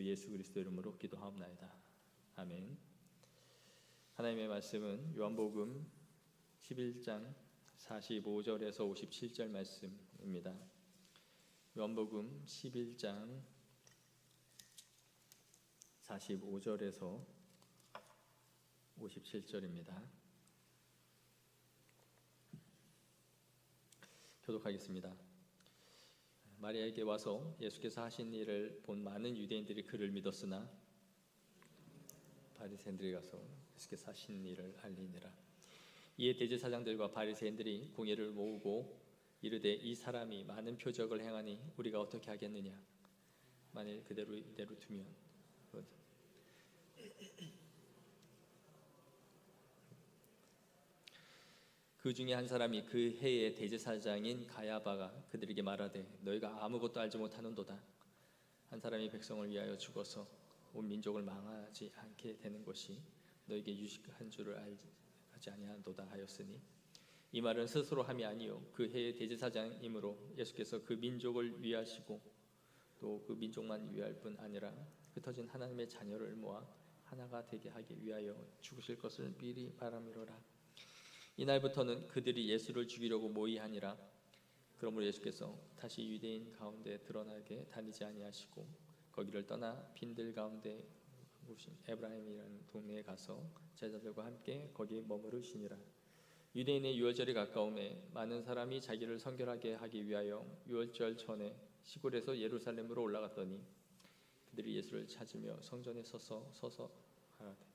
예수 그리스도 이름으로 기도하옵나이다. 아멘. 하나님의 말씀은 요한복음 11장 45절에서 57절 말씀입니다. 요한복음 11장 45절에서 57절입니다. 교독하겠습니다. 마리아에게 와서 예수께서 하신 일을 본 많은 유대인들이 그를 믿었으나 바리새인들이 가서 예수께서 하신 일을 알리니라. 이에 대제사장들과 바리새인들이 공회를 모으고 이르되 이 사람이 많은 표적을 행하니 우리가 어떻게 하겠느냐. 만일 그대로 이대로 두면 그 중에 한 사람이 그 해의 대제사장인 가야바가 그들에게 말하되 너희가 아무것도 알지 못하는도다. 한 사람이 백성을 위하여 죽어서 온 민족을 망하지 않게 되는 것이 너희에게 유익한 줄을 알지 아니하도다 하였으니 이 말은 스스로 함이 아니요 그 해의 대제사장이므로 예수께서 그 민족을 위하시고 또 그 민족만 위할 뿐 아니라 흩어진 하나님의 자녀를 모아 하나가 되게 하기 위하여 죽으실 것을 미리 바라미로라. 이날부터는 그들이 예수를 죽이려고 모의하니라. 그러므로 예수께서 다시 유대인 가운데 드러나게 다니지 아니하시고 거기를 떠나 빈들 가운데 오신 에브라임이라는 동네에 가서 제자들과 함께 거기 머무르시니라. 유대인의 유월절이 가까우매 많은 사람이 자기를 성결하게 하기 위하여 유월절 전에 시골에서 예루살렘으로 올라갔더니 그들이 예수를 찾으며 성전에 서서 하라되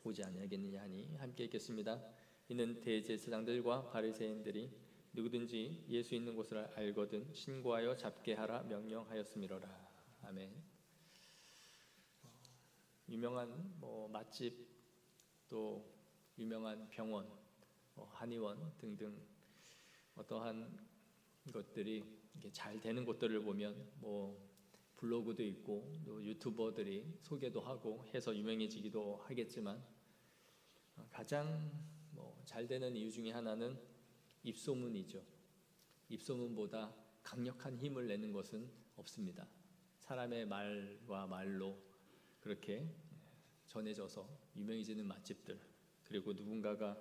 오지 아니하겠느냐 하니 함께 읽겠습니다. 이는 대제사장들과 바리새인들이 누구든지 예수 있는 곳을 알거든 신고하여 잡게 하라 명령하였음이로라. 아멘. 유명한 맛집 또 유명한 병원, 한의원 등등 어떠한 것들이 잘 되는 곳들을 보면 블로그도 있고 또 유튜버들이 소개도 하고 해서 유명해지기도 하겠지만 가장 잘 되는 이유 중에 하나는 입소문이죠. 입소문보다 강력한 힘을 내는 것은 없습니다. 사람의 말과 말로 그렇게 전해져서 유명해지는 맛집들, 그리고 누군가가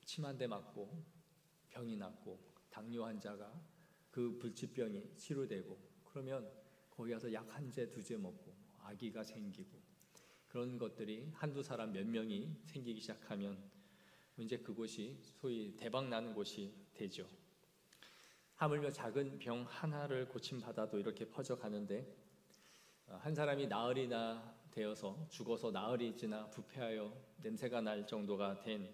침 한 대 맞고 병이 낫고 당뇨 환자가 그 불치병이 치료되고 그러면 거기 가서 약 한 재, 두 재 먹고 아기가 생기고 그런 것들이 한두 사람 몇 명이 생기기 시작하면 이제 그곳이 소위 대박 나는 곳이 되죠. 하물며 작은 병 하나를 고침받아도 이렇게 퍼져가는데 한 사람이 나흘이나 되어서 죽어서 나흘이 지나 부패하여 냄새가 날 정도가 된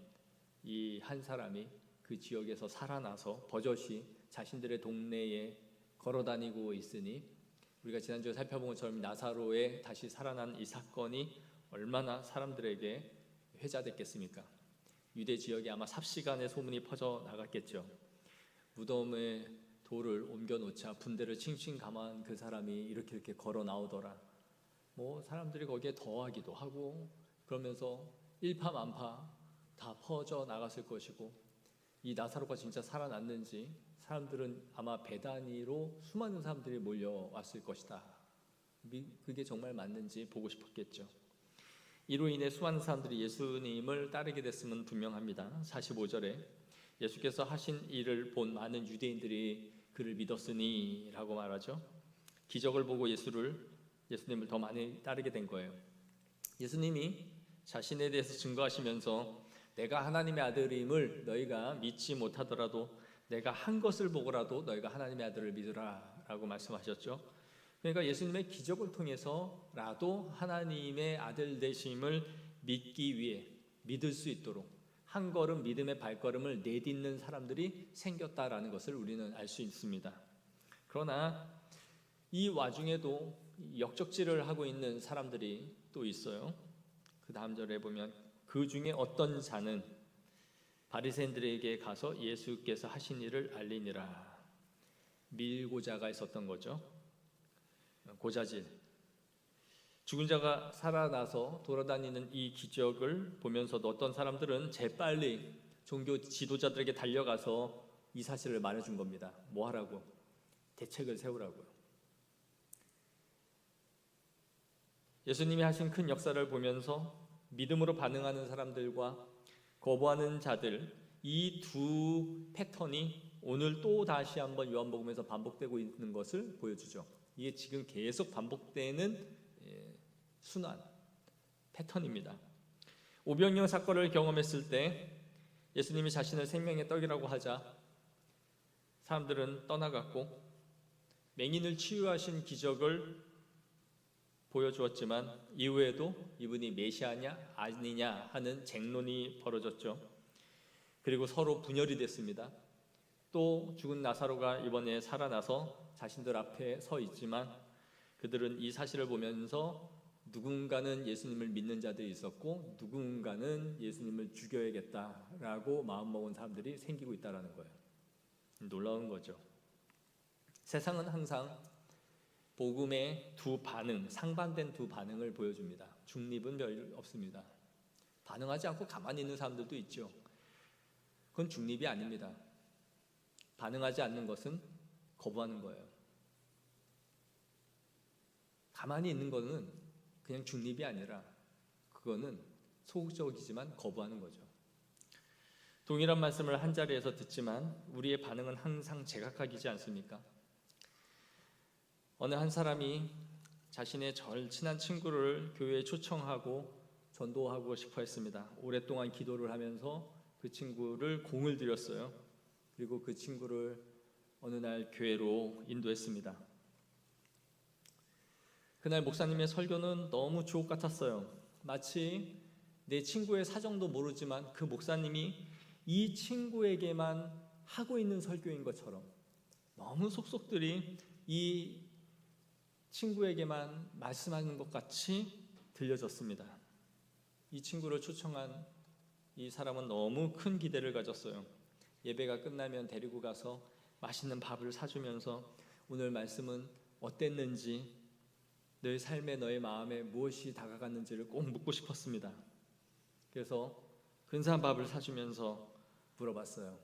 이 한 사람이 그 지역에서 살아나서 버젓이 자신들의 동네에 걸어다니고 있으니 우리가 지난주에 살펴본 것처럼 나사로의 다시 살아난 이 사건이 얼마나 사람들에게 회자됐겠습니까? 유대 지역에 아마 삽시간에 소문이 퍼져나갔겠죠. 무덤에 돌을 옮겨놓자 분대를 칭칭 감아한 그 사람이 이렇게 걸어 나오더라. 사람들이 거기에 더하기도 하고 그러면서 일파만파 다 퍼져나갔을 것이고 이 나사로가 진짜 살아났는지 사람들은 아마 배 단위로 수많은 사람들이 몰려왔을 것이다. 그게 정말 맞는지 보고 싶었겠죠. 이로 인해 수많은 사람들이 예수님을 따르게 됐음은 분명합니다. 45절에 예수께서 하신 일을 본 많은 유대인들이 그를 믿었으니 라고 말하죠. 기적을 보고 예수님을 더 많이 따르게 된 거예요. 예수님이 자신에 대해서 증거하시면서 내가 하나님의 아들임을 너희가 믿지 못하더라도 내가 한 것을 보고라도 너희가 하나님의 아들을 믿으라 라고 말씀하셨죠. 그러니까 예수님의 기적을 통해서라도 하나님의 아들 되심을 믿기 위해 믿을 수 있도록 한 걸음 믿음의 발걸음을 내딛는 사람들이 생겼다라는 것을 우리는 알 수 있습니다. 그러나 이 와중에도 역적질을 하고 있는 사람들이 또 있어요. 그 다음 절에 보면 그 중에 어떤 자는 바리새인들에게 가서 예수께서 하신 일을 알리니라. 밀고자가 있었던 거죠. 고자질. 죽은 자가 살아나서 돌아다니는 이 기적을 보면서도 어떤 사람들은 재빨리 종교 지도자들에게 달려가서 이 사실을 말해준 겁니다. 뭐 하라고? 대책을 세우라고요. 예수님이 하신 큰 역사를 보면서 믿음으로 반응하는 사람들과 거부하는 자들, 이 두 패턴이 오늘 또 다시 한번 요한복음에서 반복되고 있는 것을 보여주죠. 이게 지금 계속 반복되는 순환, 패턴입니다. 오병이어 사건을 경험했을 때 예수님이 자신을 생명의 떡이라고 하자 사람들은 떠나갔고, 맹인을 치유하신 기적을 보여주었지만 이후에도 이분이 메시아냐 아니냐 하는 쟁론이 벌어졌죠. 그리고 서로 분열이 됐습니다. 또 죽은 나사로가 이번에 살아나서 자신들 앞에 서 있지만 그들은 이 사실을 보면서 누군가는 예수님을 믿는 자들이 있었고 누군가는 예수님을 죽여야겠다라고 마음먹은 사람들이 생기고 있다는 거예요. 놀라운 거죠. 세상은 항상 복음의 두 반응, 상반된 두 반응을 보여줍니다. 중립은 별 없습니다. 반응하지 않고 가만히 있는 사람들도 있죠. 그건 중립이 아닙니다. 반응하지 않는 것은 거부하는 거예요. 가만히 있는 거는 그냥 중립이 아니라 그거는 소극적이지만 거부하는 거죠. 동일한 말씀을 한 자리에서 듣지만 우리의 반응은 항상 제각각이지 않습니까? 어느 한 사람이 자신의 절친한 친구를 교회에 초청하고 전도하고 싶어 했습니다. 오랫동안 기도를 하면서 그 친구를 공을 들였어요. 그리고 그 친구를 어느 날 교회로 인도했습니다. 그날 목사님의 설교는 너무 주옥 같았어요. 마치 내 친구의 사정도 모르지만 그 목사님이 이 친구에게만 하고 있는 설교인 것처럼 너무 속속들이 이 친구에게만 말씀하는 것 같이 들려졌습니다. 이 친구를 초청한 이 사람은 너무 큰 기대를 가졌어요. 예배가 끝나면 데리고 가서 맛있는 밥을 사주면서 오늘 말씀은 어땠는지, 너의 삶에 너의 마음에 무엇이 다가갔는지를 꼭 묻고 싶었습니다. 그래서 근사한 밥을 사주면서 물어봤어요.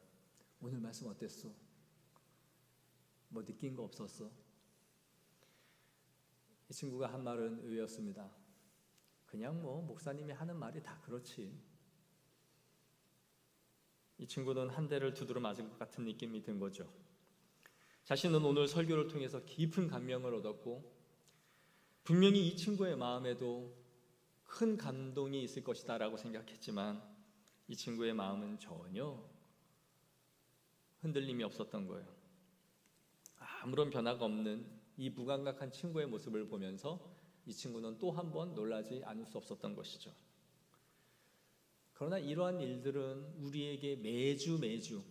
오늘 말씀 어땠어? 뭐 느낀 거 없었어? 이 친구가 한 말은 의외였습니다. 그냥 뭐 목사님이 하는 말이 다 그렇지. 이 친구는 한 대를 두드러 맞은 것 같은 느낌이 든 거죠. 자신은 오늘 설교를 통해서 깊은 감명을 얻었고 분명히 이 친구의 마음에도 큰 감동이 있을 것이다 라고 생각했지만 이 친구의 마음은 전혀 흔들림이 없었던 거예요. 아무런 변화가 없는 이 무감각한 친구의 모습을 보면서 이 친구는 또 한 번 놀라지 않을 수 없었던 것이죠. 그러나 이러한 일들은 우리에게 매주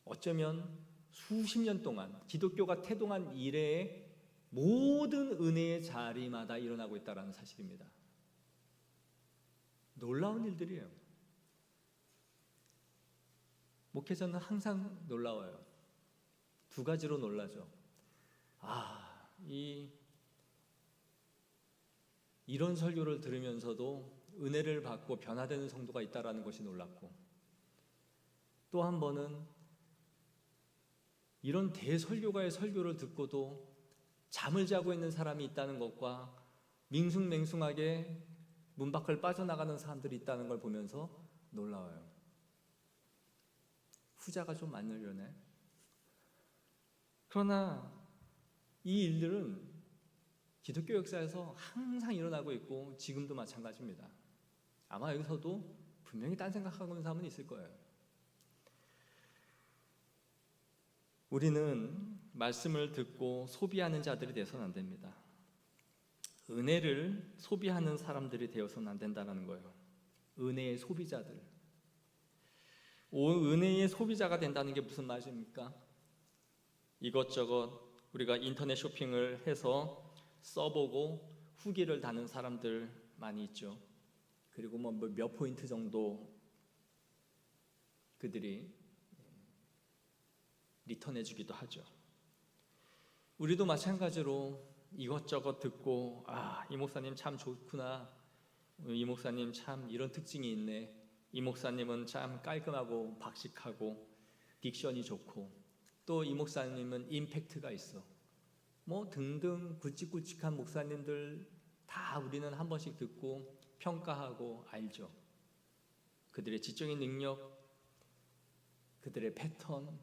어쩌면 수십 년 동안 기독교가 태동한 이래의 모든 은혜의 자리마다 일어나고 있다는 사실입니다. 놀라운 일들이에요. 목회자는 항상 놀라워요. 두 가지로 놀라죠. 이런 설교를 들으면서도 은혜를 받고 변화되는 성도가 있다는 것이 놀랍고, 또 한 번은 이런 대설교가의 설교를 듣고도 잠을 자고 있는 사람이 있다는 것과 밍숭맹숭하게 문 밖을 빠져나가는 사람들이 있다는 걸 보면서 놀라워요. 후자가 좀 많으려네. 그러나 이 일들은 기독교 역사에서 항상 일어나고 있고 지금도 마찬가지입니다. 아마 여기서도 분명히 딴 생각하고 있는 사람은 있을 거예요. 우리는 말씀을 듣고 소비하는 자들이 되어서는 안 됩니다. 은혜를 소비하는 사람들이 되어서는 안 된다는 거예요. 은혜의 소비자들. 은혜의 소비자가 된다는 게 무슨 말입니까? 이것저것 우리가 인터넷 쇼핑을 해서 써보고 후기를 다는 사람들 많이 있죠. 그리고 뭐 몇 포인트 정도 그들이 리턴해주기도 하죠. 우리도 마찬가지로 이것저것 듣고 이 목사님 참 좋구나, 이 목사님 참 이런 특징이 있네, 이 목사님은 참 깔끔하고 박식하고 딕션이 좋고 또 이 목사님은 임팩트가 있어. 뭐 등등 굵직굵직한 목사님들 다 우리는 한 번씩 듣고 평가하고 알죠. 그들의 지적인 능력, 그들의 패턴,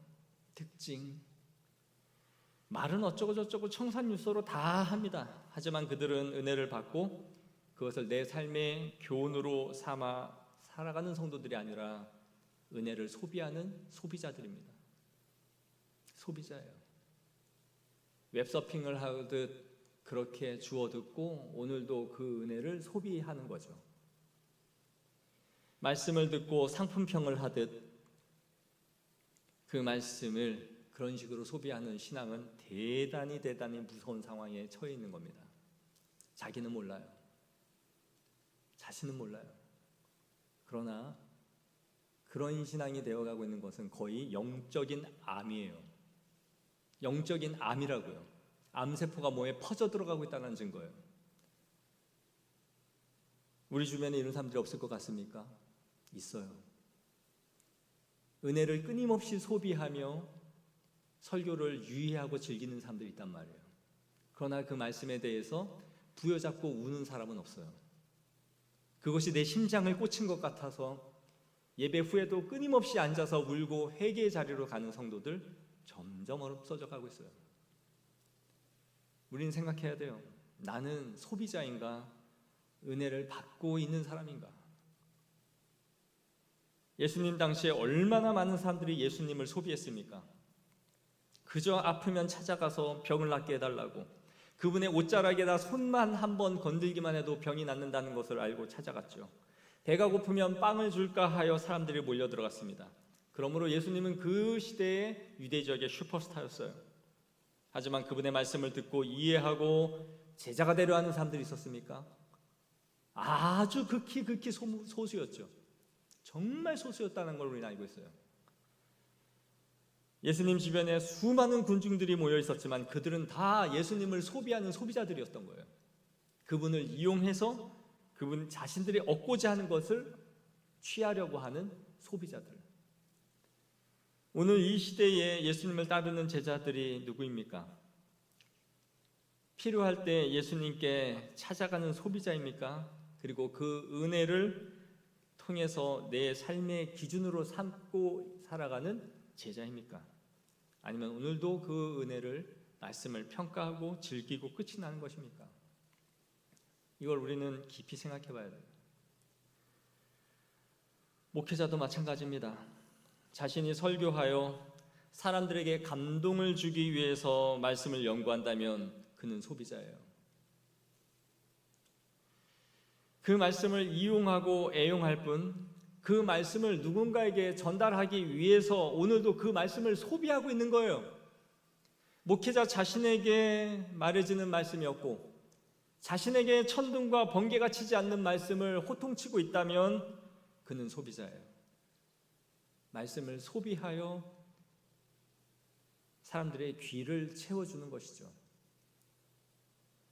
특징, 말은 어쩌고저쩌고 청산유소로 다 합니다. 하지만 그들은 은혜를 받고 그것을 내 삶의 교훈으로 삼아 살아가는 성도들이 아니라 은혜를 소비하는 소비자들입니다. 소비자예요. 웹서핑을 하듯 그렇게 주워 듣고 오늘도 그 은혜를 소비하는 거죠. 말씀을 듣고 상품평을 하듯 그 말씀을 그런 식으로 소비하는 신앙은 대단히 무서운 상황에 처해 있는 겁니다. 자기는 몰라요. 자신은 몰라요. 그러나 그런 신앙이 되어가고 있는 것은 거의 영적인 암이에요. 영적인 암이라고요. 암세포가 몸에 퍼져 들어가고 있다는 증거예요. 우리 주변에 이런 사람들이 없을 것 같습니까? 있어요. 은혜를 끊임없이 소비하며 설교를 유의하고 즐기는 사람들이 있단 말이에요. 그러나 그 말씀에 대해서 부여잡고 우는 사람은 없어요. 그것이 내 심장을 꽂힌 것 같아서 예배 후에도 끊임없이 앉아서 울고 회개의 자리로 가는 성도들 점점 없어져 가고 있어요. 우리는 생각해야 돼요. 나는 소비자인가? 은혜를 받고 있는 사람인가? 예수님 당시에 얼마나 많은 사람들이 예수님을 소비했습니까? 그저 아프면 찾아가서 병을 낫게 해달라고, 그분의 옷자락에다 손만 한번 건들기만 해도 병이 낫는다는 것을 알고 찾아갔죠. 배가 고프면 빵을 줄까 하여 사람들이 몰려 들어갔습니다. 그러므로 예수님은 그 시대의 유대 지역의 슈퍼스타였어요. 하지만 그분의 말씀을 듣고 이해하고 제자가 되려 하는 사람들이 있었습니까? 아주 극히 소수였죠. 정말 소수였다는 걸 우리는 알고 있어요. 예수님 주변에 수많은 군중들이 모여 있었지만 그들은 다 예수님을 소비하는 소비자들이었던 거예요. 그분을 이용해서 그분 자신들이 얻고자 하는 것을 취하려고 하는 소비자들. 오늘 이 시대에 예수님을 따르는 제자들이 누구입니까? 필요할 때 예수님께 찾아가는 소비자입니까? 그리고 그 은혜를 통해서 내 삶의 기준으로 삼고 살아가는 제자입니까? 아니면 오늘도 그 은혜를 말씀을 평가하고 즐기고 끝이 나는 것입니까? 이걸 우리는 깊이 생각해 봐야 돼요. 목회자도 마찬가지입니다. 자신이 설교하여 사람들에게 감동을 주기 위해서 말씀을 연구한다면 그는 소비자예요. 그 말씀을 이용하고 애용할 뿐 그 말씀을 누군가에게 전달하기 위해서 오늘도 그 말씀을 소비하고 있는 거예요. 목회자 자신에게 말해지는 말씀이 없고 자신에게 천둥과 번개가 치지 않는 말씀을 호통치고 있다면 그는 소비자예요. 말씀을 소비하여 사람들의 귀를 채워주는 것이죠.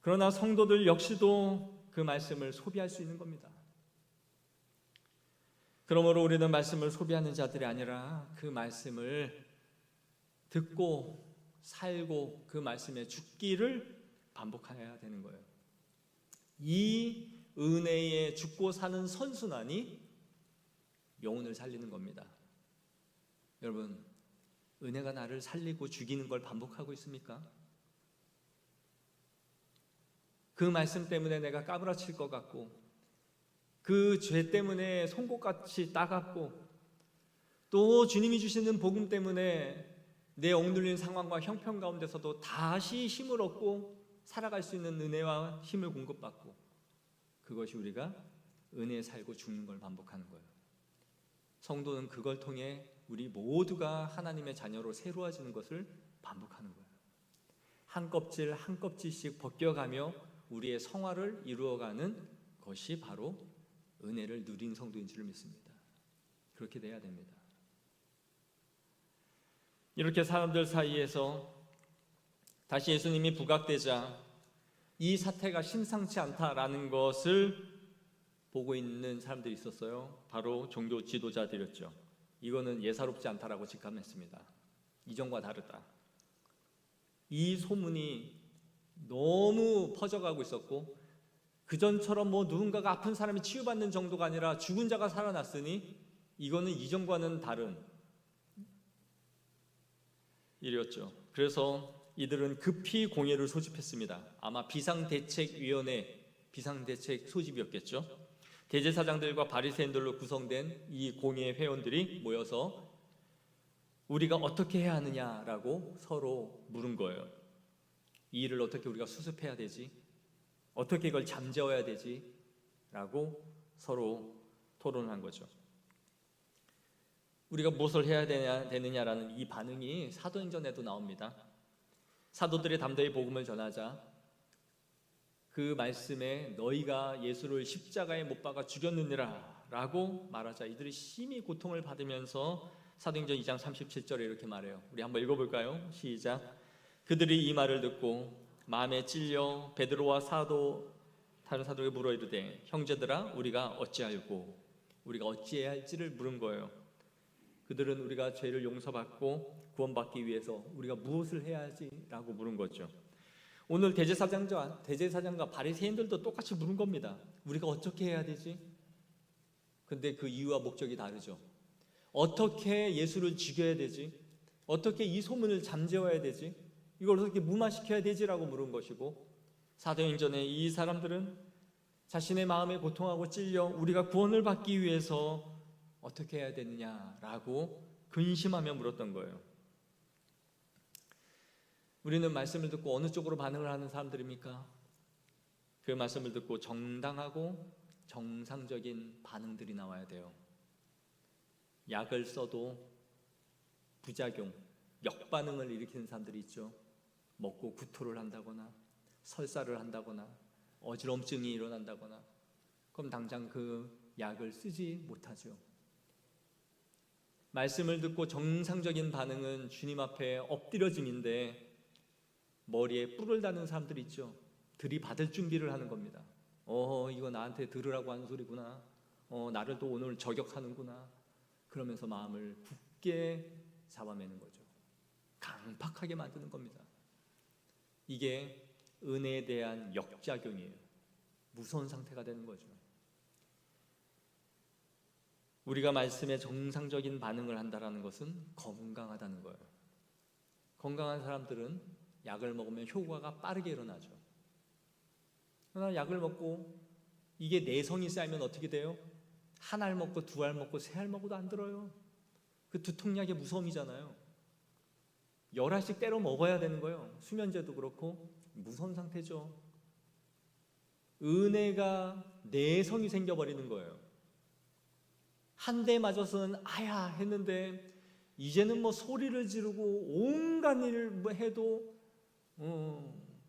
그러나 성도들 역시도 그 말씀을 소비할 수 있는 겁니다. 그러므로 우리는 말씀을 소비하는 자들이 아니라 그 말씀을 듣고 살고 그 말씀에 죽기를 반복해야 되는 거예요. 이 은혜에 죽고 사는 선순환이 영혼을 살리는 겁니다. 여러분, 은혜가 나를 살리고 죽이는 걸 반복하고 있습니까? 그 말씀 때문에 내가 까무라칠 것 같고 그 죄 때문에 송곳같이 따갑고 또 주님이 주시는 복음 때문에 내 억눌린 상황과 형편 가운데서도 다시 힘을 얻고 살아갈 수 있는 은혜와 힘을 공급받고 그것이 우리가 은혜에 살고 죽는 걸 반복하는 거예요. 성도는 그걸 통해 우리 모두가 하나님의 자녀로 새로워지는 것을 반복하는 거예요. 한 껍질 한 껍질씩 벗겨가며 우리의 성화를 이루어가는 것이 바로 은혜를 누린 성도인 줄 믿습니다. 그렇게 돼야 됩니다. 이렇게 사람들 사이에서 다시 예수님이 부각되자 이 사태가 심상치 않다라는 것을 보고 있는 사람들이 있었어요. 바로 종교 지도자들이었죠. 이거는 예사롭지 않다라고 직감했습니다. 이전과 다르다. 이 소문이 너무 퍼져가고 있었고, 그전처럼 뭐 누군가가 아픈 사람이 치유받는 정도가 아니라 죽은 자가 살아났으니 이거는 이전과는 다른 일이었죠. 그래서 이들은 급히 공회를 소집했습니다. 아마 비상대책 소집이었겠죠. 대제사장들과 바리새인들로 구성된 이 공회 회원들이 모여서 우리가 어떻게 해야 하느냐라고 서로 물은 거예요. 이 일을 어떻게 우리가 수습해야 되지? 어떻게 이걸 잠재워야 되지? 라고 서로 토론한 거죠. 우리가 무엇을 해야 되느냐라는 이 반응이 사도행전에도 나옵니다. 사도들이 담대히 복음을 전하자 그 말씀에 너희가 예수를 십자가에 못 박아 죽였느니라 라고 말하자 이들이 심히 고통을 받으면서 사도행전 2장 37절에 이렇게 말해요. 우리 한번 읽어볼까요? 시작. 그들이 이 말을 듣고 마음에 찔려 베드로와 다른 사도에게 물어 이르되 형제들아 우리가 어찌하였고 우리가 어찌해야 할지를 물은 거예요. 그들은 우리가 죄를 용서받고 구원받기 위해서 우리가 무엇을 해야 하지라고 물은 거죠. 오늘 대제사장과 바리새인들도 똑같이 물은 겁니다. 우리가 어떻게 해야 되지? 근데 그 이유와 목적이 다르죠. 어떻게 예수를 죽여야 되지? 어떻게 이 소문을 잠재워야 되지? 이걸 어떻게 무마시켜야 되지라고 물은 것이고, 사도행전에 이 사람들은 자신의 마음에 고통하고 찔려 우리가 구원을 받기 위해서 어떻게 해야 되느냐라고 근심하며 물었던 거예요. 우리는 말씀을 듣고 어느 쪽으로 반응을 하는 사람들입니까? 그 말씀을 듣고 정당하고 정상적인 반응들이 나와야 돼요. 약을 써도 부작용, 역반응을 일으키는 사람들이 있죠. 먹고 구토를 한다거나 설사를 한다거나 어지럼증이 일어난다거나, 그럼 당장 그 약을 쓰지 못하죠. 말씀을 듣고 정상적인 반응은 주님 앞에 엎드려짐인데 머리에 뿔을 다는 사람들이 있죠. 들이받을 준비를 하는 겁니다. 이거 나한테 들으라고 하는 소리구나. 나를 또 오늘 저격하는구나. 그러면서 마음을 굳게 잡아매는 거죠. 강팍하게 만드는 겁니다. 이게 은혜에 대한 역작용이에요. 무서운 상태가 되는 거죠. 우리가 말씀에 정상적인 반응을 한다는 것은 건강하다는 거예요. 건강한 사람들은 약을 먹으면 효과가 빠르게 일어나죠. 그러나 약을 먹고 이게 내성이 쌓이면 어떻게 돼요? 한 알 먹고 두 알 먹고 세 알 먹어도 안 들어요. 그 두통약의 무서움이잖아요. 10알씩 때려 먹어야 되는 거예요. 수면제도 그렇고 무서운 상태죠. 은혜가 내성이 생겨버리는 거예요. 한 대 맞아서는 아야 했는데 이제는 뭐 소리를 지르고 온갖 일을 해도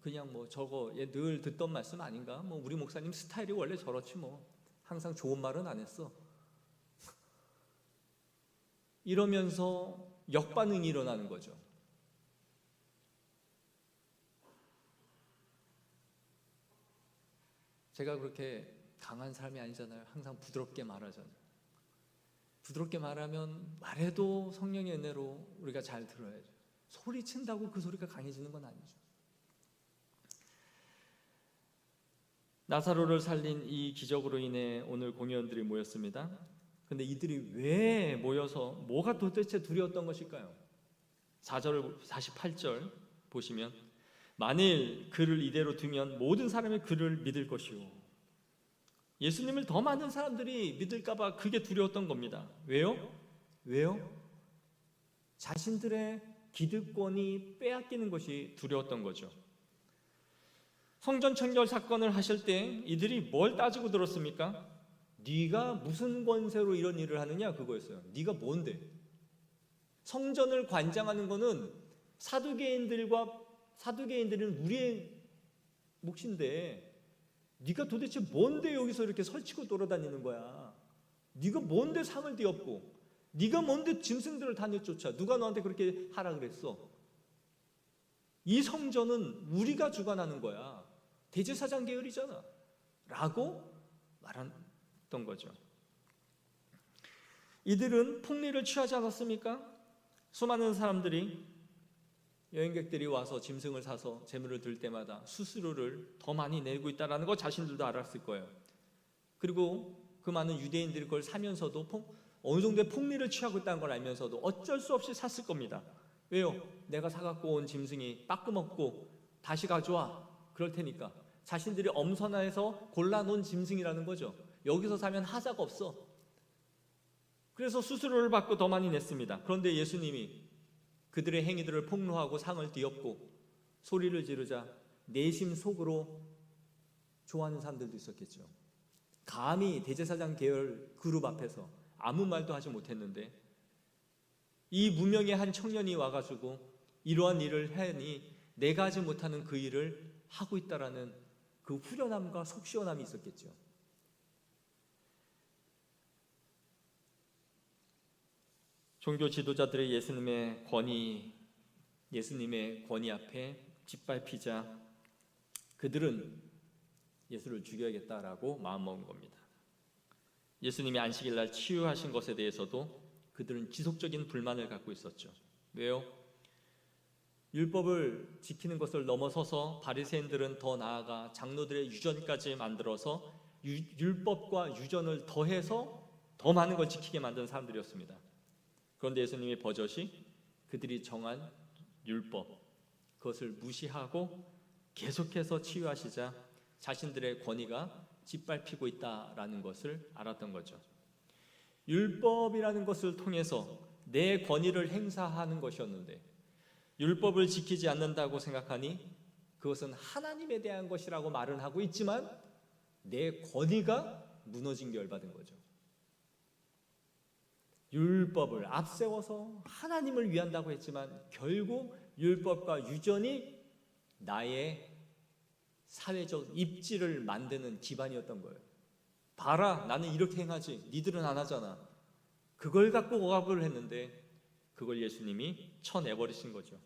그냥 뭐 저거 얘 늘 듣던 말씀 아닌가? 뭐 우리 목사님 스타일이 원래 저렇지 뭐 항상 좋은 말은 안 했어. 이러면서 역반응이 일어나는 거죠. 제가 그렇게 강한 사람이 아니잖아요. 항상 부드럽게 말하잖아요. 부드럽게 말하면 말해도 성령의 은혜로 우리가 잘 들어야죠. 소리친다고 그 소리가 강해지는 건 아니죠. 나사로를 살린 이 기적으로 인해 오늘 공회원들이 모였습니다. 근데 이들이 왜 모여서 뭐가 도대체 두려웠던 것일까요? 48절 보시면 만일 그를 이대로 두면 모든 사람이 그를 믿을 것이요. 예수님을 더 많은 사람들이 믿을까봐 그게 두려웠던 겁니다. 왜요? 자신들의 기득권이 빼앗기는 것이 두려웠던 거죠. 성전 청결 사건을 하실 때 이들이 뭘 따지고 들었습니까? 네가 무슨 권세로 이런 일을 하느냐 그거였어요. 네가 뭔데? 성전을 관장하는 거는 사두개인들은 우리의 몫인데 네가 도대체 뭔데 여기서 이렇게 설치고 돌아다니는 거야? 네가 뭔데 상을 뒤엎고? 네가 뭔데 짐승들을 다 내쫓아? 누가 너한테 그렇게 하라 그랬어? 이 성전은 우리가 주관하는 거야. 대제사장 계열이잖아 라고 말했던 거죠. 이들은 폭리를 취하지 않았습니까? 수많은 사람들이 여행객들이 와서 짐승을 사서 제물을 드릴 때마다 수수료를 더 많이 내고 있다는 거 자신들도 알았을 거예요. 그리고 그 많은 유대인들이 그걸 사면서도 어느 정도의 폭리를 취하고 있다는 걸 알면서도 어쩔 수 없이 샀을 겁니다. 왜요? 내가 사갖고 온 짐승이 빠끔없고 다시 가져와 그럴 테니까. 자신들이 엄선해서 골라놓은 짐승이라는 거죠. 여기서 사면 하자가 없어. 그래서 수수료를 받고 더 많이 냈습니다. 그런데 예수님이 그들의 행위들을 폭로하고 상을 뒤엎고 소리를 지르자 내심 속으로 좋아하는 사람들도 있었겠죠. 감히 대제사장 계열 그룹 앞에서 아무 말도 하지 못했는데 이 무명의 한 청년이 와가지고 이러한 일을 하니 내가 하지 못하는 그 일을 하고 있다라는 그 후련함과 속시원함이 있었겠죠. 종교 지도자들의 예수님의 권위 앞에 짓밟히자 그들은 예수를 죽여야겠다라고 마음먹은 겁니다. 예수님이 안식일날 치유하신 것에 대해서도 그들은 지속적인 불만을 갖고 있었죠. 왜요? 율법을 지키는 것을 넘어서서 바리새인들은 더 나아가 장로들의 유전까지 만들어서 율법과 유전을 더해서 더 많은 걸 지키게 만든 사람들이었습니다. 그런데 예수님의 버젓이 그들이 정한 율법, 그것을 무시하고 계속해서 치유하시자 자신들의 권위가 짓밟히고 있다라는 것을 알았던 거죠. 율법이라는 것을 통해서 내 권위를 행사하는 것이었는데 율법을 지키지 않는다고 생각하니 그것은 하나님에 대한 것이라고 말은 하고 있지만 내 권위가 무너진 게 열받은 거죠. 율법을 앞세워서 하나님을 위한다고 했지만 결국 율법과 유전이 나의 사회적 입지를 만드는 기반이었던 거예요. 봐라, 나는 이렇게 행하지, 니들은 안 하잖아. 그걸 갖고 억압을 했는데 그걸 예수님이 쳐내버리신 거죠.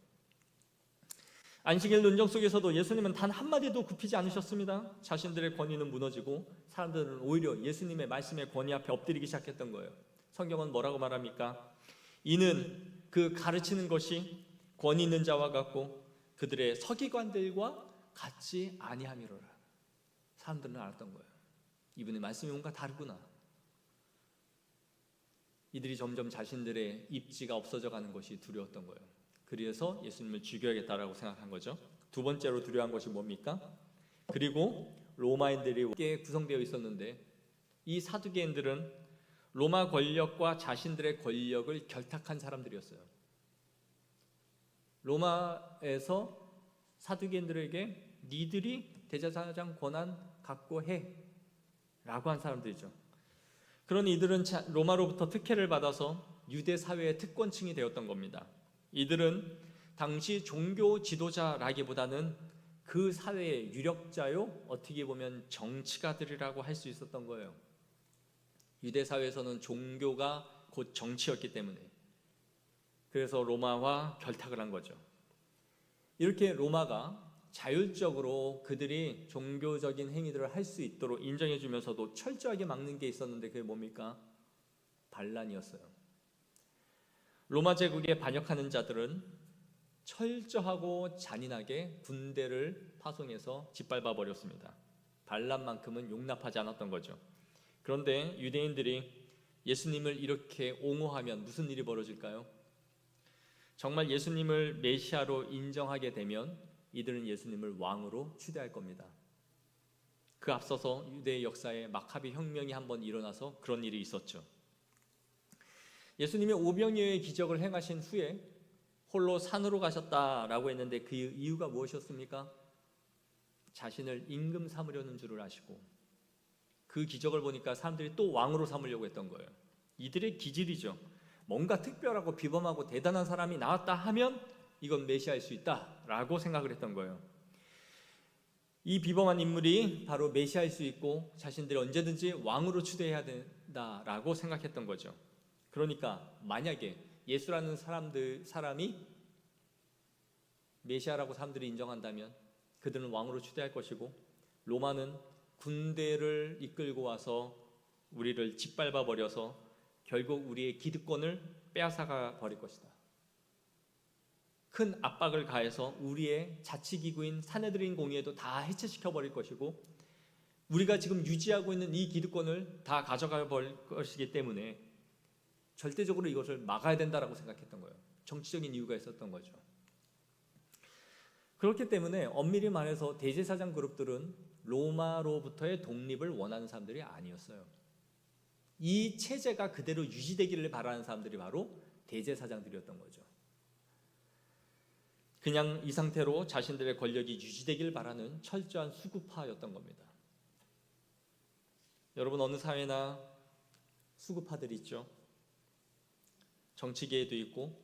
안식일 논정 속에서도 예수님은 단 한마디도 굽히지 않으셨습니다. 자신들의 권위는 무너지고 사람들은 오히려 예수님의 말씀의 권위 앞에 엎드리기 시작했던 거예요. 성경은 뭐라고 말합니까? 이는 그 가르치는 것이 권위 있는 자와 같고 그들의 서기관들과 같지 아니함이로라. 사람들은 알았던 거예요. 이분의 말씀이 뭔가 다르구나. 이들이 점점 자신들의 입지가 없어져 가는 것이 두려웠던 거예요. 그래서 예수님을 죽여야겠다라고 생각한 거죠. 두 번째로 두려워한 것이 뭡니까? 그리고 로마인들이 구성되어 있었는데 이 사두개인들은 로마 권력과 자신들의 권력을 결탁한 사람들이었어요. 로마에서 사두개인들에게 니들이 대제사장 권한 갖고 해 라고 한 사람들이죠. 그러니 이들은 로마로부터 특혜를 받아서 유대 사회의 특권층이 되었던 겁니다. 이들은 당시 종교 지도자라기보다는 그 사회의 유력자요, 어떻게 보면 정치가들이라고 할 수 있었던 거예요. 유대 사회에서는 종교가 곧 정치였기 때문에. 그래서 로마와 결탁을 한 거죠. 이렇게 로마가 자율적으로 그들이 종교적인 행위들을 할 수 있도록 인정해 주면서도 철저하게 막는 게 있었는데 그게 뭡니까? 반란이었어요. 로마 제국에 반역하는 자들은 철저하고 잔인하게 군대를 파송해서 짓밟아 버렸습니다. 반란만큼은 용납하지 않았던 거죠. 그런데 유대인들이 예수님을 이렇게 옹호하면 무슨 일이 벌어질까요? 정말 예수님을 메시아로 인정하게 되면 이들은 예수님을 왕으로 추대할 겁니다. 그 앞서서 유대의 역사에 마카비 혁명이 한번 일어나서 그런 일이 있었죠. 예수님이 오병이어의 기적을 행하신 후에 홀로 산으로 가셨다라고 했는데 그 이유가 무엇이었습니까? 자신을 임금 삼으려는 줄을 아시고 그 기적을 보니까 사람들이 또 왕으로 삼으려고 했던 거예요. 이들의 기질이죠. 뭔가 특별하고 비범하고 대단한 사람이 나왔다 하면 이건 메시아일 수 있다라고 생각을 했던 거예요. 이 비범한 인물이 바로 메시아일 수 있고 자신들이 언제든지 왕으로 추대해야 된다라고 생각했던 거죠. 그러니까 만약에 예수라는 사람이 메시아라고 사람들이 인정한다면 그들은 왕으로 추대할 것이고 로마는 군대를 이끌고 와서 우리를 짓밟아 버려서 결국 우리의 기득권을 빼앗아가 버릴 것이다. 큰 압박을 가해서 우리의 자치기구인 사내들인 공의회도 다 해체시켜 버릴 것이고, 우리가 지금 유지하고 있는 이 기득권을 다 가져가 버릴 것이기 때문에 절대적으로 이것을 막아야 된다라고 생각했던 거예요. 정치적인 이유가 있었던 거죠. 그렇기 때문에 엄밀히 말해서 대제사장 그룹들은 로마로부터의 독립을 원하는 사람들이 아니었어요. 이 체제가 그대로 유지되기를 바라는 사람들이 바로 대제사장들이었던 거죠. 그냥 이 상태로 자신들의 권력이 유지되길 바라는 철저한 수구파였던 겁니다. 여러분, 어느 사회나 수구파들이 있죠. 정치계에도 있고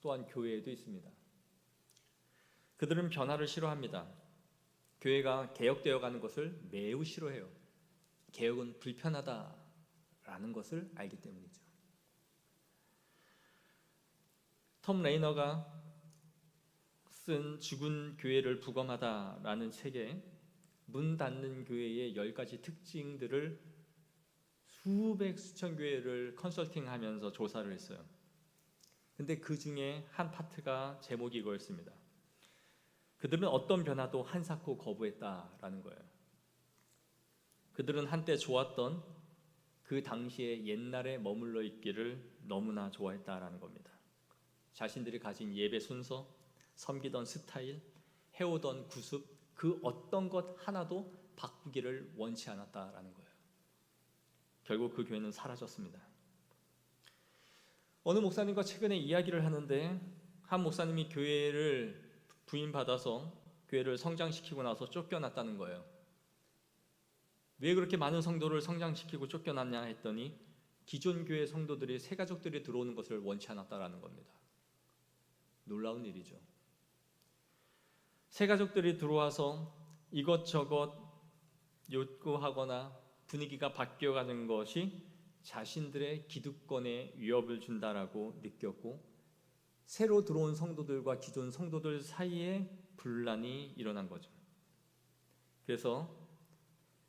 또한 교회에도 있습니다. 그들은 변화를 싫어합니다. 교회가 개혁되어 가는 것을 매우 싫어해요. 개혁은 불편하다라는 것을 알기 때문이죠. 톰 레이너가 쓴 죽은 교회를 부검하다라는 책에 문 닫는 교회의 10가지 특징들을 수백 수천 교회를 컨설팅하면서 조사를 했어요. 근데 그 중에 한 파트가 제목이 이거였습니다. 그들은 어떤 변화도 한사코 거부했다라는 거예요. 그들은 한때 좋았던 그 당시에 옛날에 머물러 있기를 너무나 좋아했다라는 겁니다. 자신들이 가진 예배 순서, 섬기던 스타일, 해오던 구습, 그 어떤 것 하나도 바꾸기를 원치 않았다라는 거예요. 결국 그 교회는 사라졌습니다. 어느 목사님과 최근에 이야기를 하는데, 한 목사님이 교회를 부임받아서 교회를 성장시키고 나서 쫓겨났다는 거예요. 왜 그렇게 많은 성도를 성장시키고 쫓겨났냐 했더니 기존 교회 성도들이 새 가족들이 들어오는 것을 원치 않았다라는 겁니다. 놀라운 일이죠. 새 가족들이 들어와서 이것저것 요구하거나 분위기가 바뀌어가는 것이 자신들의 기득권에 위협을 준다라고 느꼈고, 새로 들어온 성도들과 기존 성도들 사이에 분란이 일어난 거죠. 그래서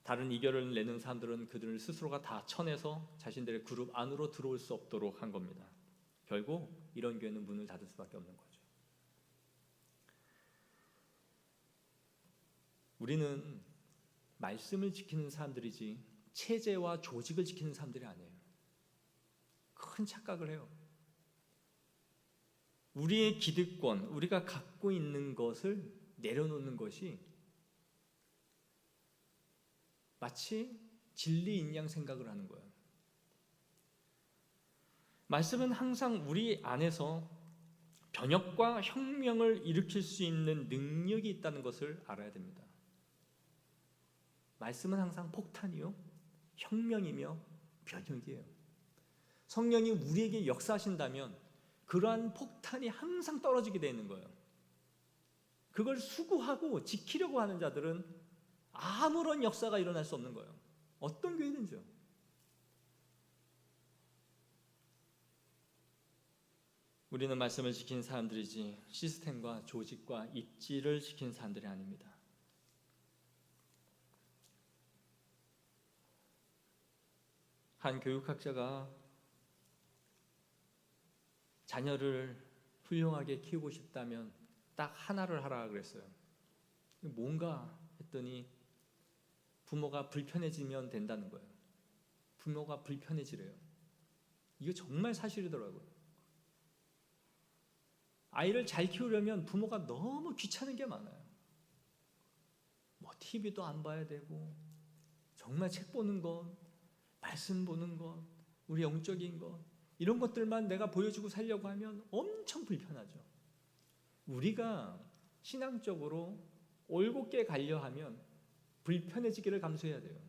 다른 이견을 내는 사람들은 그들 스스로가 다 쳐내서 자신들의 그룹 안으로 들어올 수 없도록 한 겁니다. 결국 이런 교회는 문을 닫을 수밖에 없는 거죠. 우리는 말씀을 지키는 사람들이지 체제와 조직을 지키는 사람들이 아니에요. 큰 착각을 해요. 우리의 기득권, 우리가 갖고 있는 것을 내려놓는 것이 마치 진리인 양 생각을 하는 거예요. 말씀은 항상 우리 안에서 변혁과 혁명을 일으킬 수 있는 능력이 있다는 것을 알아야 됩니다. 말씀은 항상 폭탄이요, 혁명이며 변혁이에요. 성령이 우리에게 역사하신다면 그러한 폭탄이 항상 떨어지게 되는 거예요. 그걸 수구하고 지키려고 하는 자들은 아무런 역사가 일어날 수 없는 거예요. 어떤 교회든지요. 우리는 말씀을 지킨 사람들이지 시스템과 조직과 입지를 지킨 사람들이 아닙니다. 한 교육학자가 자녀를 훌륭하게 키우고 싶다면 딱 하나를 하라 그랬어요. 뭔가 했더니 부모가 불편해지면 된다는 거예요. 부모가 불편해지래요. 이거 정말 사실이더라고요. 아이를 잘 키우려면 부모가 너무 귀찮은 게 많아요. 뭐 TV도 안 봐야 되고, 정말 책 보는 것, 말씀 보는 것, 우리 영적인 것, 이런 것들만 내가 보여주고 살려고 하면 엄청 불편하죠. 우리가 신앙적으로 올곧게 가려 하면 불편해지기를 감수해야 돼요.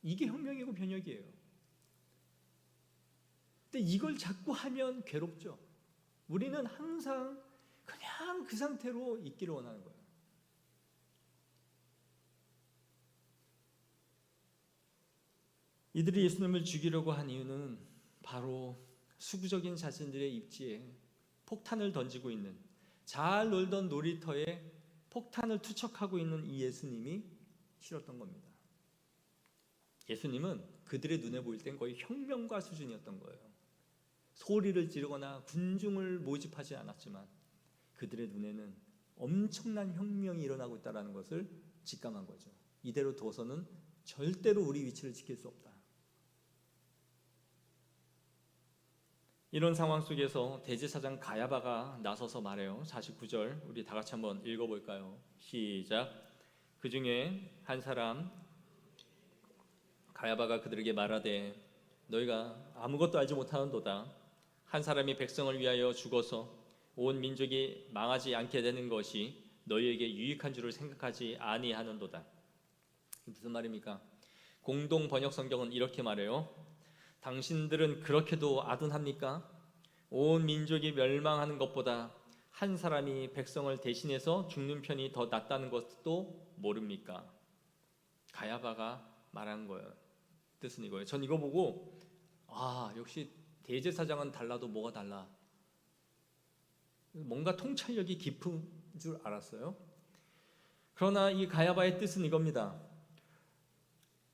이게 혁명이고 변혁이에요. 근데 이걸 자꾸 하면 괴롭죠. 우리는 항상 그냥 그 상태로 있기를 원하는 거예요. 이들이 예수님을 죽이려고 한 이유는 바로 수구적인 자신들의 입지에 폭탄을 던지고 있는, 잘 놀던 놀이터에 폭탄을 투척하고 있는 이 예수님이 싫었던 겁니다. 예수님은 그들의 눈에 보일 땐 거의 혁명가 수준이었던 거예요. 소리를 지르거나 군중을 모집하지 않았지만 그들의 눈에는 엄청난 혁명이 일어나고 있다는 것을 직감한 거죠. 이대로 둬서는 절대로 우리 위치를 지킬 수 없다. 이런 상황 속에서 대제사장 가야바가 나서서 말해요. 49절 우리 다 같이 한번 읽어볼까요? 시작. 그 중에 한 사람 가야바가 그들에게 말하되 너희가 아무것도 알지 못하는도다. 한 사람이 백성을 위하여 죽어서 온 민족이 망하지 않게 되는 것이 너희에게 유익한 줄을 생각하지 아니하는도다. 무슨 말입니까? 공동 번역 성경은 이렇게 말해요. 당신들은 그렇게도 아둔합니까? 온 민족이 멸망하는 것보다 한 사람이 백성을 대신해서 죽는 편이 더 낫다는 것도 모릅니까? 가야바가 말한 거예요. 뜻은 이거예요. 전 이거 보고 역시 대제사장은 달라도 뭐가 달라. 뭔가 통찰력이 깊은 줄 알았어요. 그러나 이 가야바의 뜻은 이겁니다.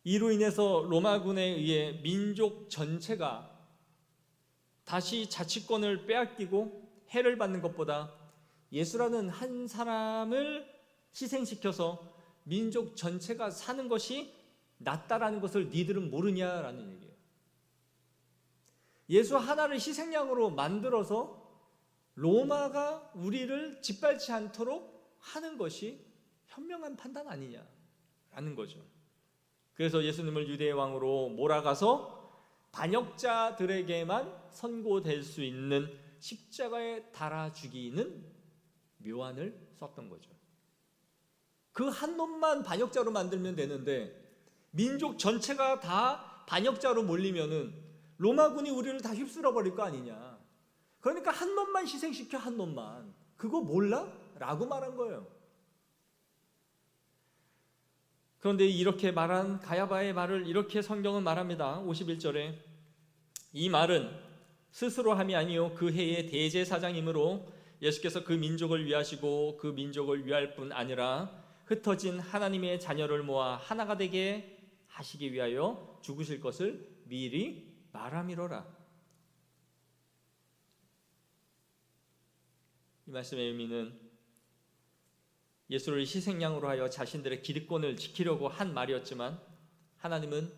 이로 인해서 로마군에 의해 민족 전체가 다시 자치권을 빼앗기고 해를 받는 것보다 예수라는 한 사람을 희생시켜서 민족 전체가 사는 것이 낫다라는 것을 니들은 모르냐라는 얘기예요. 예수 하나를 희생양으로 만들어서 로마가 우리를 짓밟지 않도록 하는 것이 현명한 판단 아니냐라는 거죠. 그래서 예수님을 유대의 왕으로 몰아가서 반역자들에게만 선고될 수 있는 십자가에 달아 죽이는 묘안을 썼던 거죠. 그 한 놈만 반역자로 만들면 되는데 민족 전체가 다 반역자로 몰리면은 로마군이 우리를 다 휩쓸어 버릴 거 아니냐. 그러니까 한 놈만 희생시켜, 한 놈만. 그거 몰라? 라고 말한 거예요. 그런데 이렇게 말한 가야바의 말을 이렇게 성경은 말합니다. 51절에 이 말은 스스로 함이 아니요 그 해의 대제사장이므로 예수께서 그 민족을 위하시고 그 민족을 위할 뿐 아니라 흩어진 하나님의 자녀를 모아 하나가 되게 하시기 위하여 죽으실 것을 미리 말함이로라. 이 말씀의 의미는 예수를 희생양으로 하여 자신들의 기득권을 지키려고 한 말이었지만 하나님은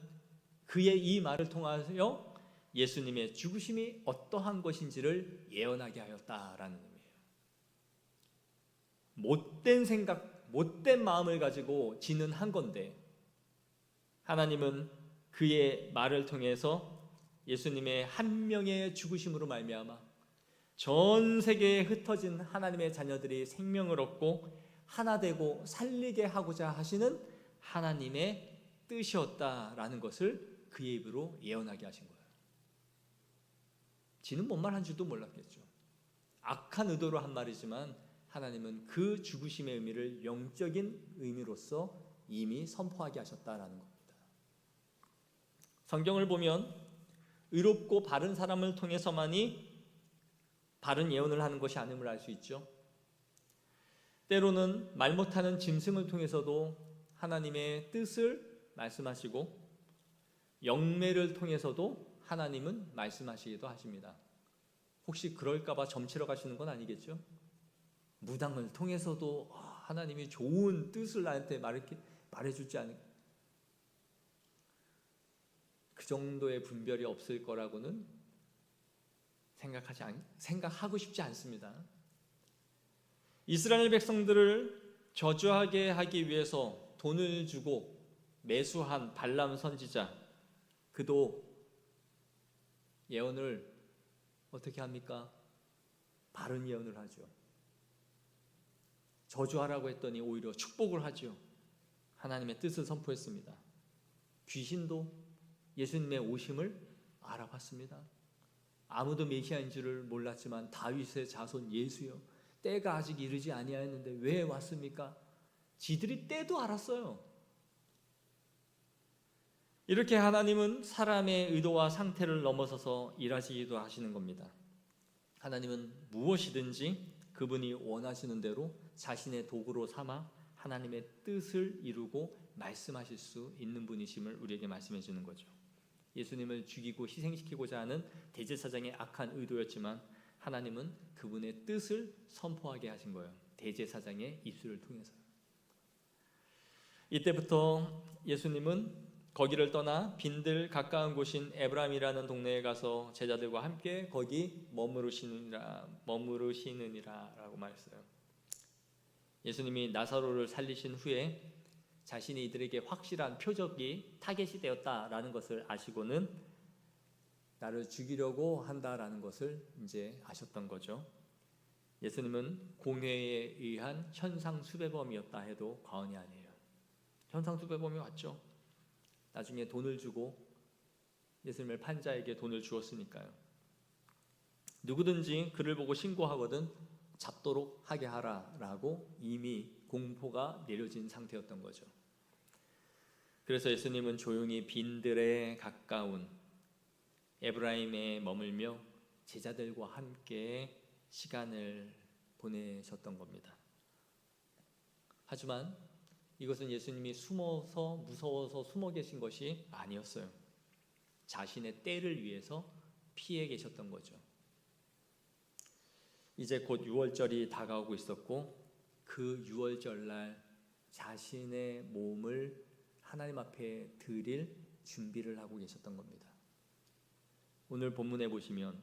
그의 이 말을 통하여 예수님의 죽으심이 어떠한 것인지를 예언하게 하였다라는 의미예요. 못된 생각, 못된 마음을 가지고 지는 한 건데 하나님은 그의 말을 통해서 예수님의 한 명의 죽으심으로 말미암아 전 세계에 흩어진 하나님의 자녀들이 생명을 얻고 하나 되고 살리게 하고자 하시는 하나님의 뜻이었다라는 것을 그의 입으로 예언하게 하신 거예요. 지는 뭔 말 한 줄도 몰랐겠죠. 악한 의도로 한 말이지만 하나님은 그 죽으심의 의미를 영적인 의미로서 이미 선포하게 하셨다라는 겁니다. 성경을 보면 의롭고 바른 사람을 통해서만이 바른 예언을 하는 것이 아님을 알 수 있죠. 때로는 말 못하는 짐승을 통해서도 하나님의 뜻을 말씀하시고 영매를 통해서도 하나님은 말씀하시기도 하십니다. 혹시 그럴까봐 점치러 가시는 건 아니겠죠? 무당을 통해서도 하나님이 좋은 뜻을 나한테 말해줄지 않을까? 그 정도의 분별이 없을 거라고는 생각하고 싶지 않습니다. 이스라엘 백성들을 저주하게 하기 위해서 돈을 주고 매수한 발람 선지자, 그도 예언을 어떻게 합니까? 바른 예언을 하죠. 저주하라고 했더니 오히려 축복을 하죠. 하나님의 뜻을 선포했습니다. 귀신도 예수님의 오심을 알아봤습니다. 아무도 메시아인 줄을 몰랐지만 다윗의 자손 예수여, 때가 아직 이르지 아니하였는데 왜 왔습니까? 지들이 때도 알았어요. 이렇게 하나님은 사람의 의도와 상태를 넘어서서 일하시기도 하시는 겁니다. 하나님은 무엇이든지 그분이 원하시는 대로 자신의 도구로 삼아 하나님의 뜻을 이루고 말씀하실 수 있는 분이심을 우리에게 말씀해 주는 거죠. 예수님을 죽이고 희생시키고자 하는 대제사장의 악한 의도였지만 하나님은 그분의 뜻을 선포하게 하신 거예요. 대제사장의 입술을 통해서. 이때부터 예수님은 거기를 떠나 빈들 가까운 곳인 에브라임이라는 동네에 가서 제자들과 함께 거기 머무르시느니라라고 말했어요. 예수님이 나사로를 살리신 후에 자신이 이들에게 확실한 표적이 타겟이 되었다라는 것을 아시고는 나를 죽이려고 한다라는 것을 이제 아셨던 거죠. 예수님은 공회에 의한 현상수배범이었다 해도 과언이 아니에요. 현상수배범이 왔죠. 나중에 돈을 주고 예수님을 판자에게 돈을 주었으니까요. 누구든지 그를 보고 신고하거든 잡도록 하게 하라라고 이미 공포가 내려진 상태였던 거죠. 그래서 예수님은 조용히 빈들에 가까운 에브라임에 머물며 제자들과 함께 시간을 보내셨던 겁니다. 하지만 이것은 예수님이 숨어서 무서워서 숨어 계신 것이 아니었어요. 자신의 때를 위해서 피해 계셨던 거죠. 이제 곧 유월절이 다가오고 있었고 그 유월절 날 자신의 몸을 하나님 앞에 드릴 준비를 하고 계셨던 겁니다. 오늘 본문에 보시면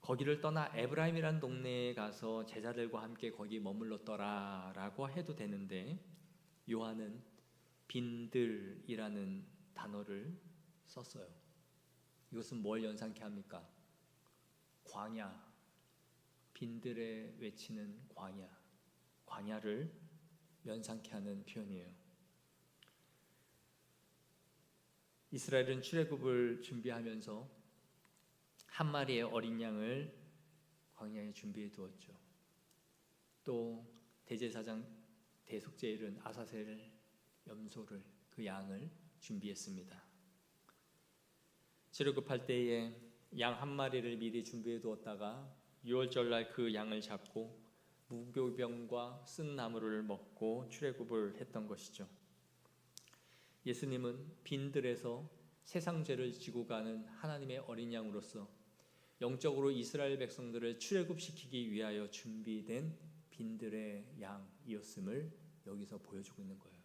거기를 떠나 에브라임이라는 동네에 가서 제자들과 함께 거기 머물렀더라 라고 해도 되는데 요한은 빈들이라는 단어를 썼어요. 이것은 뭘 연상케 합니까? 광야, 빈들에 외치는 광야를 연상케 하는 표현이에요. 이스라엘은 출애굽을 준비하면서 한 마리의 어린 양을 광야에 준비해 두었죠. 또 대제사장 대속제일은 아사셀 염소를 그 양을 준비했습니다. 출애굽할 때에 양 한 마리를 미리 준비해 두었다가 유월절날 그 양을 잡고 무교병과 쓴 나무를 먹고 출애굽을 했던 것이죠. 예수님은 빈들에서 세상 죄를 지고 가는 하나님의 어린 양으로서 영적으로 이스라엘 백성들을 출애굽시키기 위하여 준비된 빈들의 양이었음을 여기서 보여주고 있는 거예요.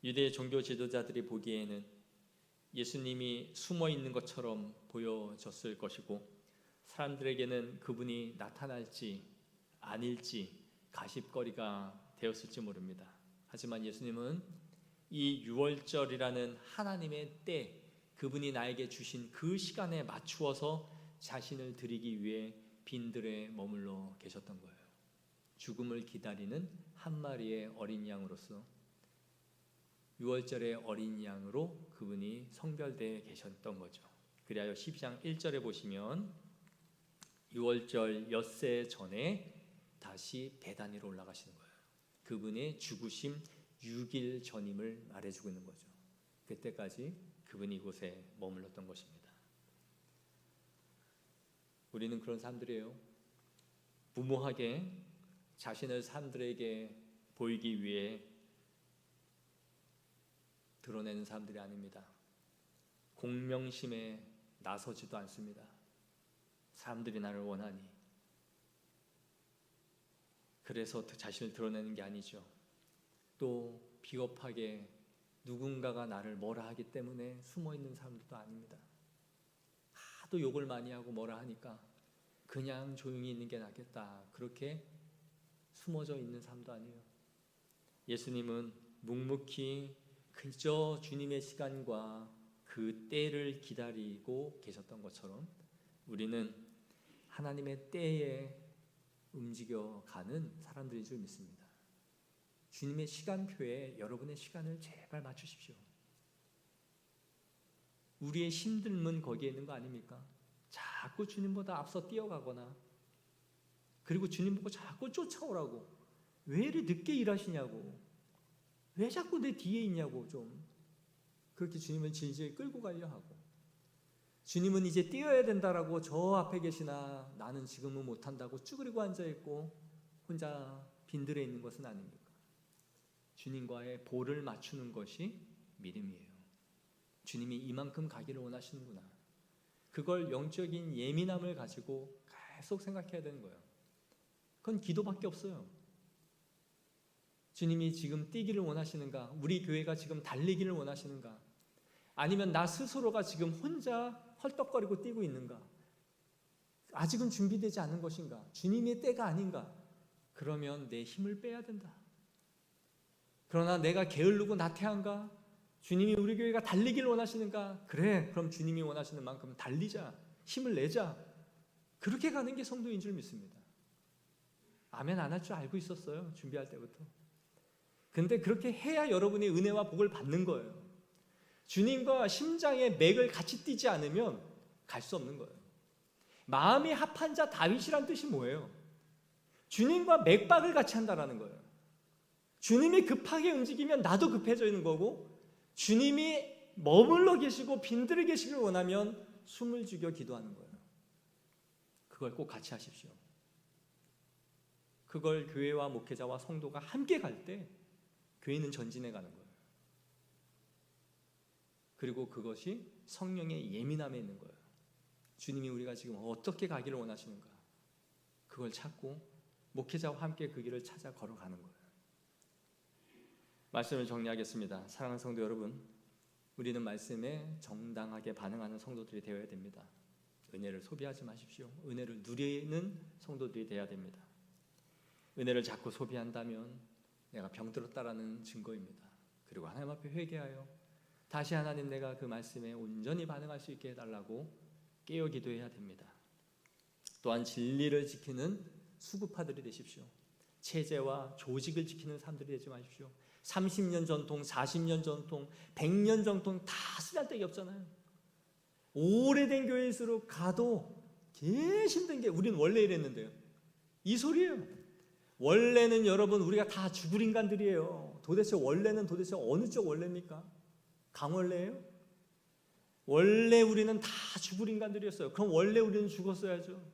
유대 종교 지도자들이 보기에는 예수님이 숨어 있는 것처럼 보여졌을 것이고 사람들에게는 그분이 나타날지 아닐지 가십거리가 되었을지 모릅니다. 하지만 예수님은 이 유월절이라는 하나님의 때, 그분이 나에게 주신 그 시간에 맞추어서 자신을 드리기 위해 빈들에 머물러 계셨던 거예요. 죽음을 기다리는 한 마리의 어린 양으로서 유월절의 어린 양으로 그분이 성별되어 계셨던 거죠. 그리하여 12장 1절에 보시면 유월절 엿새 전에 다시 베다니로 올라가시는 거예요. 그분의 죽으심 6일 전임을 말해주고 있는 거죠. 그때까지 그분이 이곳에 머물렀던 것입니다. 우리는 그런 사람들이에요. 무모하게 자신을 사람들에게 보이기 위해 드러내는 사람들이 아닙니다. 공명심에 나서지도 않습니다. 사람들이 나를 원하니. 그래서 자신을 드러내는 게 아니죠. 또 비겁하게 누군가가 나를 뭐라 하기 때문에 숨어있는 사람들도 아닙니다. 하도 욕을 많이 하고 뭐라 하니까 그냥 조용히 있는 게 낫겠다, 그렇게 숨어져 있는 사람도 아니에요. 예수님은 묵묵히 그저 주님의 시간과 그 때를 기다리고 계셨던 것처럼 우리는 하나님의 때에 움직여가는 사람들인 줄 믿습니다. 주님의 시간표에 여러분의 시간을 제발 맞추십시오. 우리의 힘듦은 거기에 있는 거 아닙니까? 자꾸 주님보다 앞서 뛰어가거나, 그리고 주님 보고 자꾸 쫓아오라고, 왜 이렇게 늦게 일하시냐고, 왜 자꾸 내 뒤에 있냐고, 좀 그렇게 주님은 질질 끌고 가려 하고, 주님은 이제 뛰어야 된다라고 저 앞에 계시나 나는 지금은 못한다고 쭈그리고 앉아있고 혼자 빈들에 있는 것은 아닙니까? 주님과의 보를 맞추는 것이 믿음이에요. 주님이 이만큼 가기를 원하시는구나. 그걸 영적인 예민함을 가지고 계속 생각해야 되는 거예요. 그건 기도밖에 없어요. 주님이 지금 뛰기를 원하시는가? 우리 교회가 지금 달리기를 원하시는가? 아니면 나 스스로가 지금 혼자 헐떡거리고 뛰고 있는가? 아직은 준비되지 않은 것인가? 주님의 때가 아닌가? 그러면 내 힘을 빼야 된다. 그러나 내가 게으르고 나태한가? 주님이 우리 교회가 달리기를 원하시는가? 그래, 그럼 주님이 원하시는 만큼 달리자, 힘을 내자. 그렇게 가는 게 성도인 줄 믿습니다. 아멘 안 할 줄 알고 있었어요, 준비할 때부터. 근데 그렇게 해야 여러분이 은혜와 복을 받는 거예요. 주님과 심장의 맥을 같이 뛰지 않으면 갈 수 없는 거예요. 마음이 합한 자 다윗이란 뜻이 뭐예요? 주님과 맥박을 같이 한다라는 거예요. 주님이 급하게 움직이면 나도 급해지는 거고, 주님이 머물러 계시고 빈들에 계시길 원하면 숨을 죽여 기도하는 거예요. 그걸 꼭 같이 하십시오. 그걸 교회와 목회자와 성도가 함께 갈 때 교회는 전진해 가는 거예요. 그리고 그것이 성령의 예민함에 있는 거예요. 주님이 우리가 지금 어떻게 가기를 원하시는가? 그걸 찾고 목회자와 함께 그 길을 찾아 걸어가는 거예요. 말씀을 정리하겠습니다. 사랑하는 성도 여러분, 우리는 말씀에 정당하게 반응하는 성도들이 되어야 됩니다. 은혜를 소비하지 마십시오. 은혜를 누리는 성도들이 되어야 됩니다. 은혜를 자꾸 소비한다면 내가 병들었다라는 증거입니다. 그리고 하나님 앞에 회개하여 다시 하나님 내가 그 말씀에 온전히 반응할 수 있게 해달라고 깨어 기도해야 됩니다. 또한 진리를 지키는 수구파들이 되십시오. 체제와 조직을 지키는 사람들이 되지 마십시오. 30년 전통, 40년 전통, 100년 전통 다 쓰잘데기 없잖아요. 오래된 교회일수록 가도 제일 힘든 게 우리는 원래 이랬는데요. 이 소리예요. 원래는 여러분 우리가 다 죽을 인간들이에요. 도대체 원래는 도대체 어느 쪽 원래입니까? 강원래예요? 원래 우리는 다 죽을 인간들이었어요. 그럼 원래 우리는 죽었어야죠.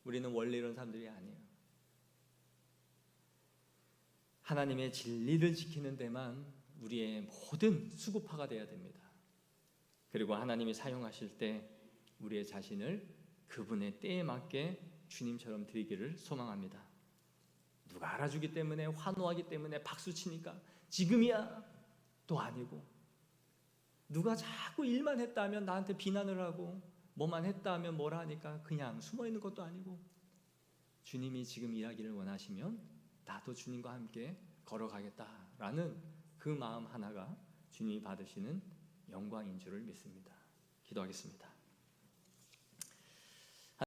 우리는 원래 이런 사람들이 아니에요. 하나님의 진리를 지키는 데만 우리의 모든 수구파가 되어야 됩니다. 그리고 하나님이 사용하실 때 우리의 자신을 그분의 때에 맞게 주님처럼 드리기를 소망합니다. 누가 알아주기 때문에 환호하기 때문에 박수치니까 지금이야 또 아니고, 누가 자꾸 일만 했다 하면 나한테 비난을 하고 뭐만 했다 하면 뭐라 하니까 그냥 숨어있는 것도 아니고, 주님이 지금 일하기를 원하시면 나도 주님과 함께 걸어가겠다라는 그 마음 하나가 주님이 받으시는 영광인 줄을 믿습니다. 기도하겠습니다.